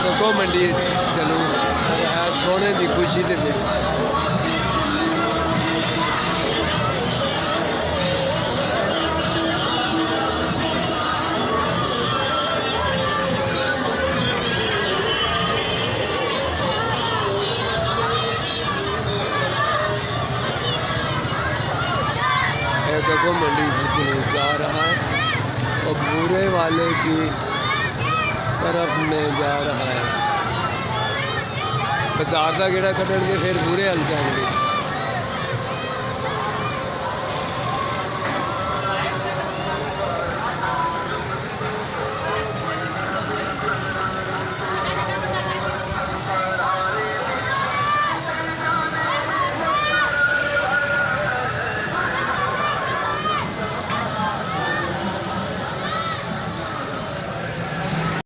देखो मंडी चलू सोने की खुशी दे देखो मंडी जुलूस जा रहा है और बुरे वाले की तरफ में जा रहा है। बाजार का गेड़ा कटन के फिर बुरे हल जाएंगे।